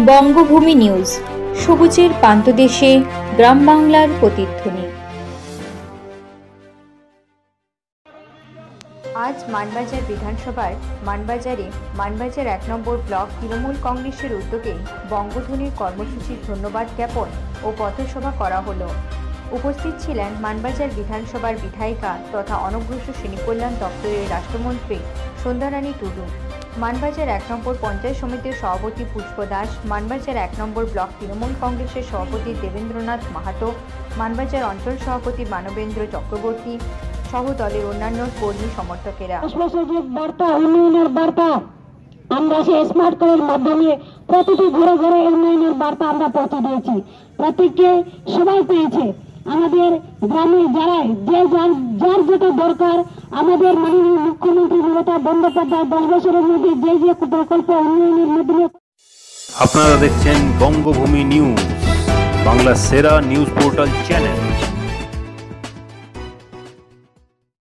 বঙ্গভূমি news, সবুজের পান্তদেশে গ্রাম বাংলার প্রতিধ্বনি। আজ মানবাজার বিধানসভার মানবাজার ১ নম্বর ব্লক তৃণমূল কংগ্রেসের উদ্যোগে বঙ্গধ্বনির কর্মসূচির ধন্যবাদ জ্ঞাপন ও পথসভা করা হলো। উপস্থিত ছিলেন মানবাজার বিধানসভার বিধায়িকা তথা অনগ্রসর শ্রেণী কল্যাণ দপ্তরের রাষ্ট্রমন্ত্রী সন্ধ্যারানী টুডু, মানবাজার ১ নম্বর পঞ্চায়েত সমিতির সভাপতি পুষ্প দাস, মানবাজার ১ নম্বর ব্লক তৃণমূল কংগ্রেসের সভাপতি দেবেন্দ্রনাথ মাহাতো, মানবাজার অঞ্চল সভাপতি মানবেন্দ্র চক্রবর্তী সহ দলের অন্যান্য কর্মী সমর্থকেরা। উন্নয়নের বার্তা আমরা সেই স্মার্ট কার্ডের মাধ্যমে প্রতিটি ঘরে ঘরে উন্নয়নের বার্তা আমরা পৌঁছে দিয়েছি। প্রত্যেককে সবাই পেয়েছে। আমাদের গ্রামে যার যেটা দরকার, আমাদের মাননীয় মুখ্যমন্ত্রী মমতা বন্দ্যোপাধ্যায় 10 বছরের মধ্যে যে প্রকল্প উন্নয়নের মাধ্যমে। আপনারা দেখছেন বঙ্গভূমি নিউজ, বাংলার সেরা নিউজ পোর্টাল চ্যানেল।